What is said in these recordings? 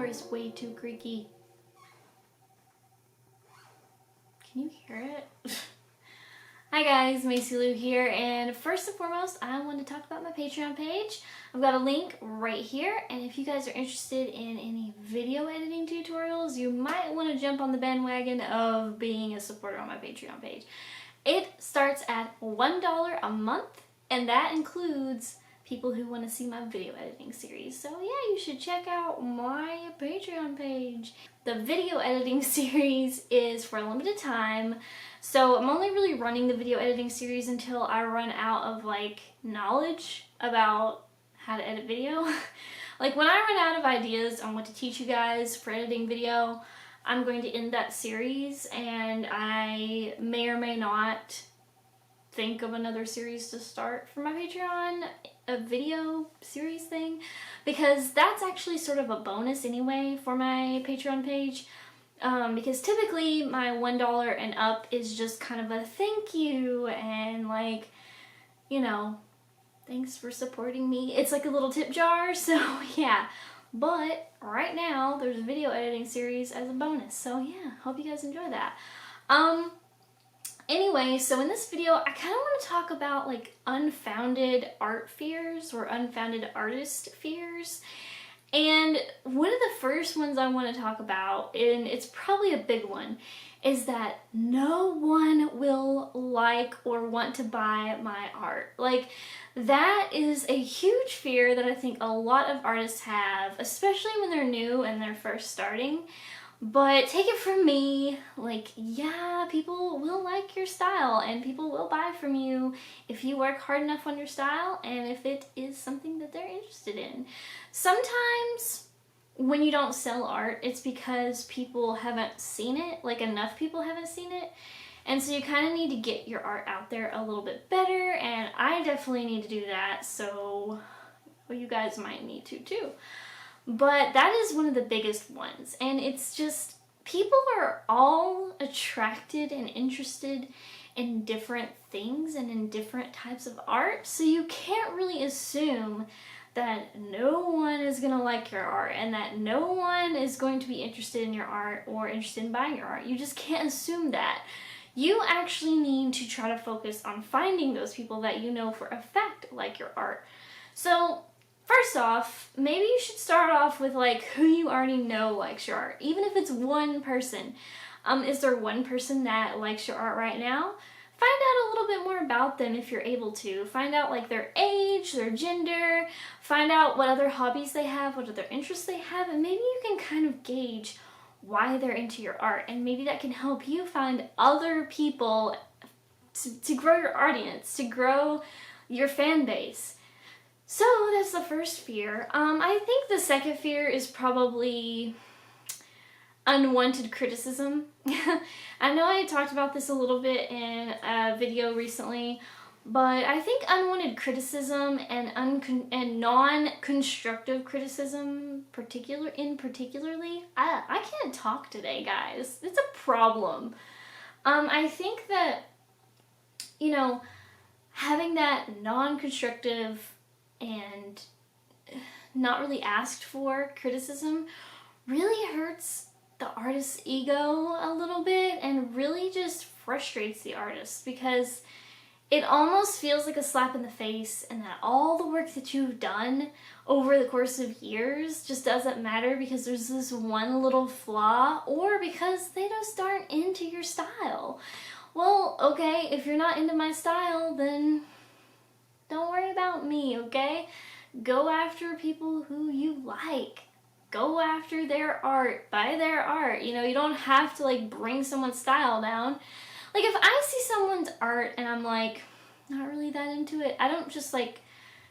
is way too creaky. Can you hear it? Hi guys, Maceylou here, and first and foremost, I want to talk about my Patreon page. I've got a link right here, and if you guys are interested in any video editing tutorials, you might want to jump on the bandwagon of being a supporter on my Patreon page. It starts at $1 a month, and that includes people who want to see my video editing series. So yeah, you should check out my Patreon page. The video editing series is for a limited time, so I'm only really running the video editing series until I run out of like knowledge about how to edit video. Like when I run out of ideas on what to teach you guys for editing video, I'm going to end that series, and I may or may not think of another series to start for my Patreon, a video series thing, because that's actually sort of a bonus anyway for my Patreon page, because typically my $1 and up is just kind of a thank you and like, you know, thanks for supporting me. It's like a little tip jar, so yeah. But right now there's a video editing series as a bonus, so yeah, hope you guys enjoy that. Anyway, so in this video, I kind of want to talk about like unfounded art fears or unfounded artist fears. And one of the first ones I want to talk about, and it's probably a big one, is that no one will like or want to buy my art. Like, that is a huge fear that I think a lot of artists have, especially when they're new and they're first starting. But take it from me, like, yeah, people will like your style and people will buy from you if you work hard enough on your style and if it is something that they're interested in. Sometimes when you don't sell art, it's because people haven't seen it, like enough people haven't seen it. And so you kind of need to get your art out there a little bit better, and I definitely need to do that, so well, you guys might need to too. But that is one of the biggest ones, and it's just, people are all attracted and interested in different things and in different types of art, so you can't really assume that no one is going to like your art and that no one is going to be interested in your art or interested in buying your art. You just can't assume that. You actually need to try to focus on finding those people that you know for a fact like your art. So first off, maybe you should start off with like who you already know likes your art, even if it's one person. Is there one person that likes your art right now? Find out a little bit more about them if you're able to. Find out like their age, their gender, find out what other hobbies they have, what other interests they have, and maybe you can kind of gauge why they're into your art, and maybe that can help you find other people to grow your audience, to grow your fan base. So that's the first fear. I think the second fear is probably unwanted criticism. I know I talked about this a little bit in a video recently, but I think unwanted criticism and non-constructive criticism particularly, I can't talk today, guys. It's a problem. I think that, you know, having that non-constructive and not really asked for criticism really hurts the artist's ego a little bit and really just frustrates the artist, because it almost feels like a slap in the face, and that all the work that you've done over the course of years just doesn't matter because there's this one little flaw, or because they just aren't into your style. Well, okay, if you're not into my style, then don't worry about me, okay? Go after people who you like. Go after their art, buy their art. You know, you don't have to like bring someone's style down. Like if I see someone's art and I'm like not really that into it, I don't just like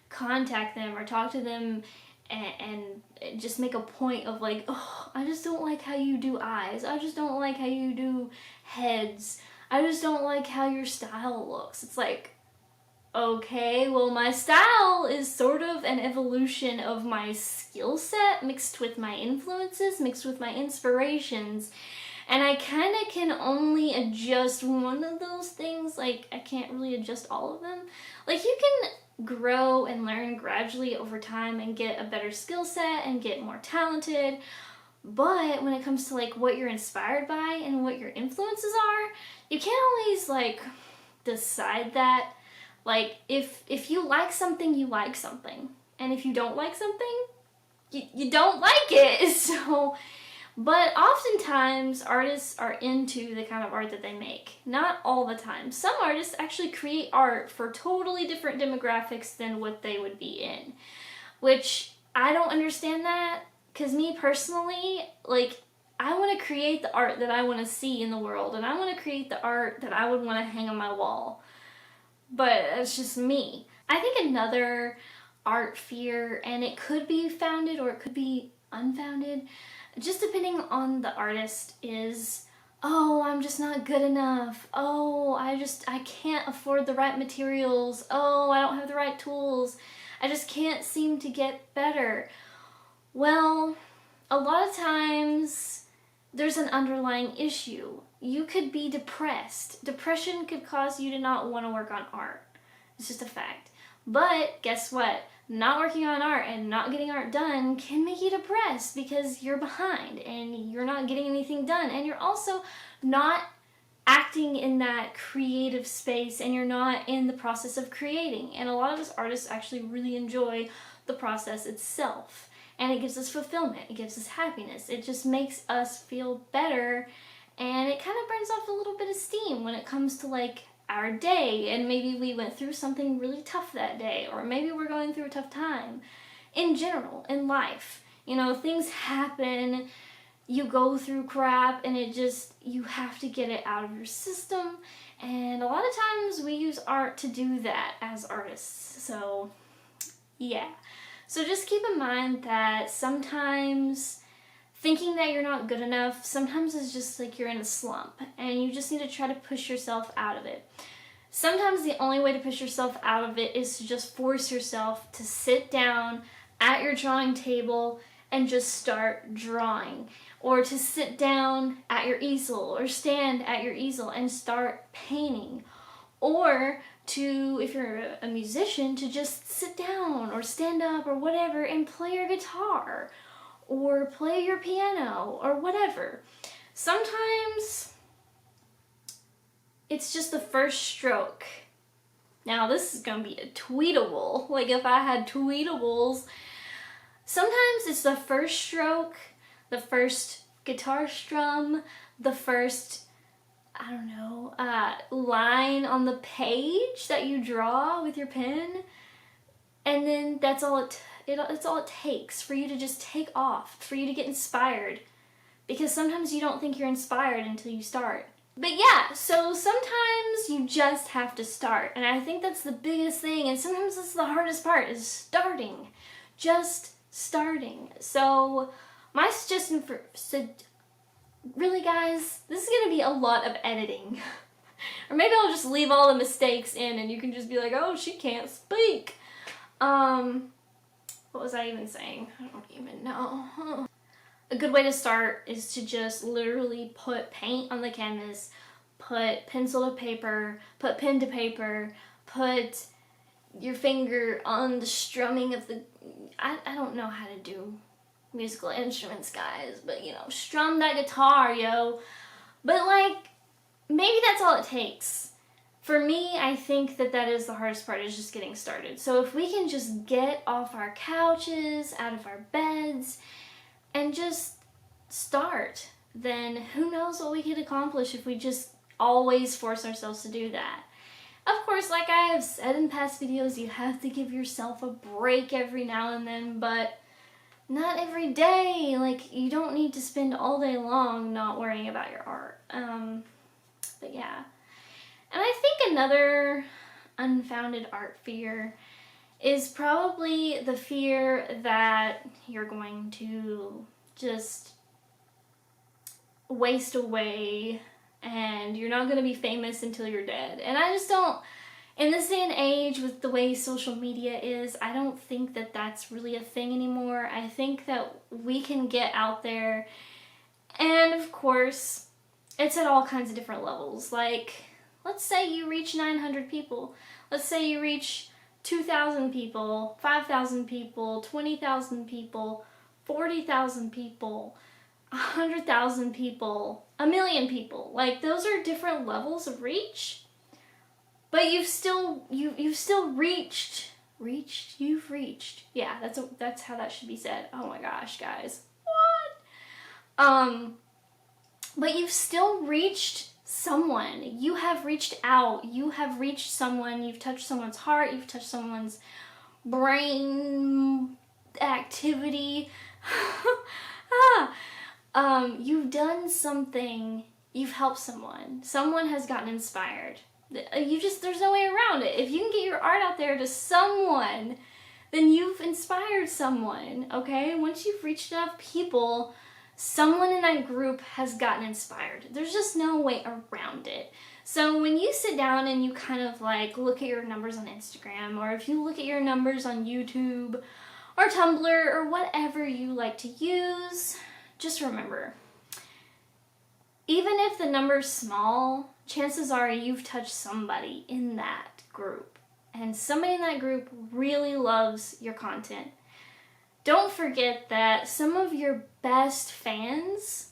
contact them or talk to them and just make a point of like, oh, I just don't like how you do eyes. I just don't like how you do heads. I just don't like how your style looks. It's like, okay, well my style is sort of an evolution of my skill set mixed with my influences, mixed with my inspirations, and I kind of can only adjust one of those things. Like, I can't really adjust all of them. Like, you can grow and learn gradually over time and get a better skill set and get more talented, But when it comes to like what you're inspired by and what your influences are, you can't always like decide that. Like if you like something, you like something. And if you don't like something, you don't like it. So, but oftentimes artists are into the kind of art that they make. Not all the time. Some artists actually create art for totally different demographics than what they would be in. Which I don't understand that. Because me personally, like, I want to create the art that I want to see in the world. And I want to create the art that I would want to hang on my wall. But it's just me. I think another art fear, and it could be founded or it could be unfounded, just depending on the artist, is, oh, I'm just not good enough. Oh, I can't afford the right materials. Oh, I don't have the right tools. I just can't seem to get better. Well, a lot of times there's an underlying issue. You could be depressed. Depression could cause you to not want to work on art. It's just a fact. But guess what? Not working on art and not getting art done can make you depressed because you're behind and you're not getting anything done. And you're also not acting in that creative space and you're not in the process of creating. And a lot of us artists actually really enjoy the process itself. And it gives us fulfillment, it gives us happiness, it just makes us feel better, and it kind of burns off a little bit of steam when it comes to like our day, and maybe we went through something really tough that day, or maybe we're going through a tough time. In general, in life, you know, things happen, you go through crap, and you have to get it out of your system, and a lot of times we use art to do that as artists, so yeah. So just keep in mind that sometimes thinking that you're not good enough, sometimes it's just like you're in a slump and you just need to try to push yourself out of it. Sometimes the only way to push yourself out of it is to just force yourself to sit down at your drawing table and just start drawing. Or to sit down at your easel or stand at your easel and start painting. Or to, if you're a musician, to just sit down or stand up or whatever and play your guitar or play your piano or whatever. Sometimes it's just the first stroke. Now this is gonna be a tweetable, like if I had tweetables. Sometimes it's the first stroke, the first guitar strum, the first, I don't know, line on the page that you draw with your pen, and then that's all it's all it takes for you to just take off, for you to get inspired, because sometimes you don't think you're inspired until you start. But yeah, so sometimes you just have to start, and I think that's the biggest thing, and sometimes that's the hardest part, is starting. Just starting. So my suggestion really guys, this is gonna be a lot of editing. Or maybe I'll just leave all the mistakes in and you can just be like, oh, she can't speak. What was I even saying? I don't even know. A good way to start is to just literally put paint on the canvas, put pencil to paper, put pen to paper, put your finger on the strumming of the, I don't know how to do musical instruments, guys, but you know, strum that guitar, yo. But like, maybe that's all it takes. For me, I think that is the hardest part, is just getting started. So if we can just get off our couches, out of our beds, and just start, then who knows what we could accomplish if we just always force ourselves to do that. Of course, like I have said in past videos, you have to give yourself a break every now and then, but not every day. Like, you don't need to spend all day long not worrying about your art. But yeah. And I think another unfounded art fear is probably the fear that you're going to just waste away and you're not going to be famous until you're dead. And I just don't, in this day and age with the way social media is, I don't think that that's really a thing anymore. I think that we can get out there, and of course, it's at all kinds of different levels. Like, let's say you reach 900 people. Let's say you reach 2,000 people, 5,000 people, 20,000 people, 40,000 people. 100,000 people, 1,000,000 people. Like, those are different levels of reach. But you've still reached. Yeah, that's how that should be said. Oh my gosh, guys. What? But you've still reached someone. You have reached out. You have reached someone. You've touched someone's heart. You've touched someone's brain activity. You've done something. You've helped someone. Someone has gotten inspired. There's no way around it. If you can get your art out there to someone, then you've inspired someone, okay? Once you've reached enough people, someone in that group has gotten inspired. There's just no way around it. So when you sit down and you kind of like look at your numbers on Instagram, or if you look at your numbers on YouTube or Tumblr or whatever you like to use, just remember, even if the number's small, chances are you've touched somebody in that group. And somebody in that group really loves your content. Don't forget that some of your best fans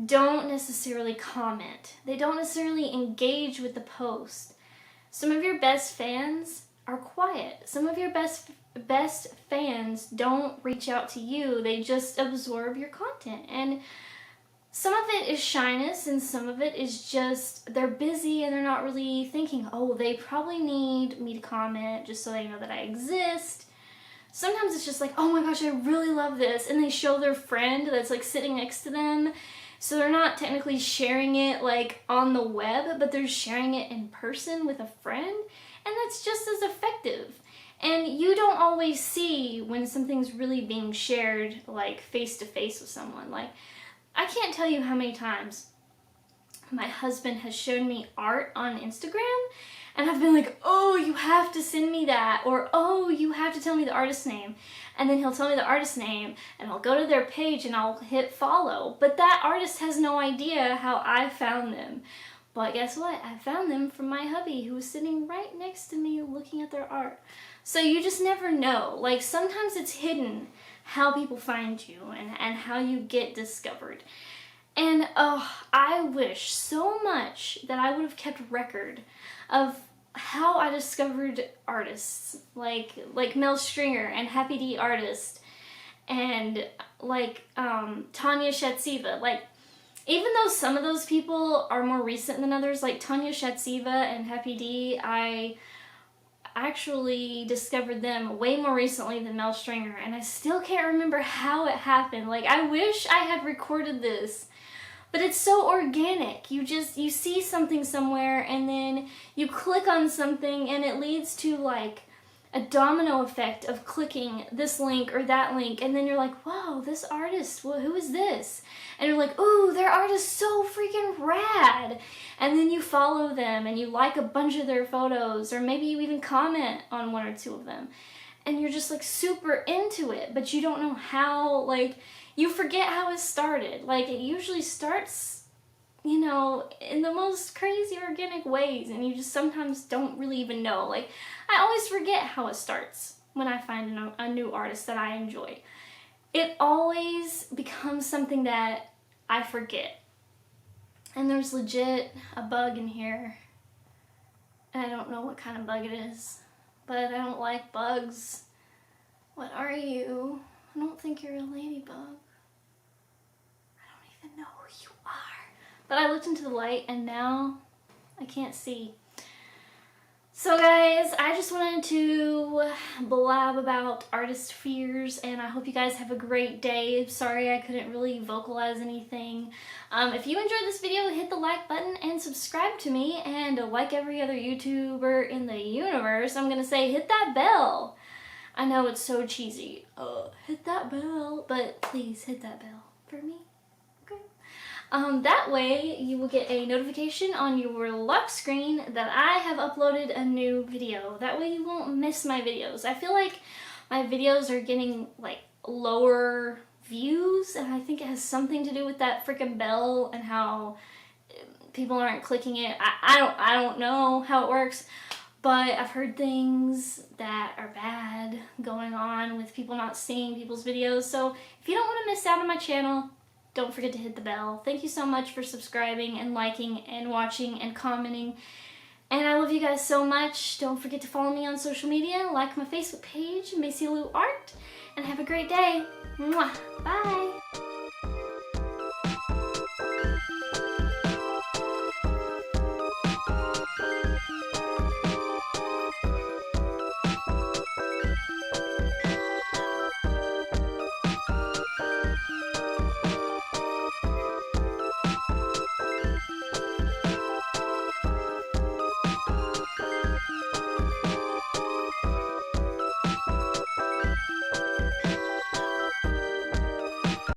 don't necessarily comment. They don't necessarily engage with the post. Some of your best fans are quiet. Some of your best fans don't reach out to you. They just absorb your content. And some of it is shyness, and some of it is just they're busy and they're not really thinking, oh, they probably need me to comment just so they know that I exist. Sometimes it's just like, oh my gosh, I really love this, and they show their friend that's like sitting next to them. So they're not technically sharing it like on the web, but they're sharing it in person with a friend, and that's just as effective. And you don't always see when something's really being shared like face to face with someone. Like, I can't tell you how many times my husband has shown me art on Instagram, and I've been like, oh, you have to send me that, or oh, you have to tell me the artist's name. And then he'll tell me the artist's name, and I'll go to their page and I'll hit follow. But that artist has no idea how I found them. But guess what? I found them from my hubby, who was sitting right next to me looking at their art. So you just never know. Like, sometimes it's hidden how people find you and how you get discovered. And I wish so much that I would have kept record of how I discovered artists like Mel Stringer and Happy D Artist and like Tanya Shatsiva. Like, even though some of those people are more recent than others, like Tanya Shatsiva and Happy D, I actually discovered them way more recently than Mel Stringer, and I still can't remember how it happened. Like, I wish I had recorded this, but it's so organic. You see something somewhere, and then you click on something, and it leads to like a domino effect of clicking this link or that link, and then you're like, whoa, this artist, who is this? And you're like, ooh, their art is so freaking rad. And then you follow them and you like a bunch of their photos, or maybe you even comment on one or two of them. And you're just like super into it, but you don't know how, like, you forget how it started. Like, it usually starts, you know, in the most crazy organic ways, and you just sometimes don't really even know. Like, I always forget how it starts when I find a new artist that I enjoy. It always becomes something that I forget. And there's legit a bug in here. And I don't know what kind of bug it is. But I don't like bugs. What are you? I don't think you're a ladybug. I don't even know who you are. But I looked into the light and now I can't see. So guys, I just wanted to blab about artist fears, and I hope you guys have a great day. Sorry I couldn't really vocalize anything. If you enjoyed this video, hit the like button and subscribe to me, and like every other YouTuber in the universe, I'm gonna say hit that bell. I know it's so cheesy. Hit that bell, but please hit that bell for me. That way you will get a notification on your lock screen that I have uploaded a new video. That way you won't miss my videos. I feel like my videos are getting like lower views, and I think it has something to do with that freaking bell and how people aren't clicking it. I don't know how it works, but I've heard things that are bad going on with people not seeing people's videos. So if you don't want to miss out on my channel, don't forget to hit the bell. Thank you so much for subscribing and liking and watching and commenting. And I love you guys so much. Don't forget to follow me on social media, like my Facebook page, Maceylou Art, and have a great day. Mwah. Bye.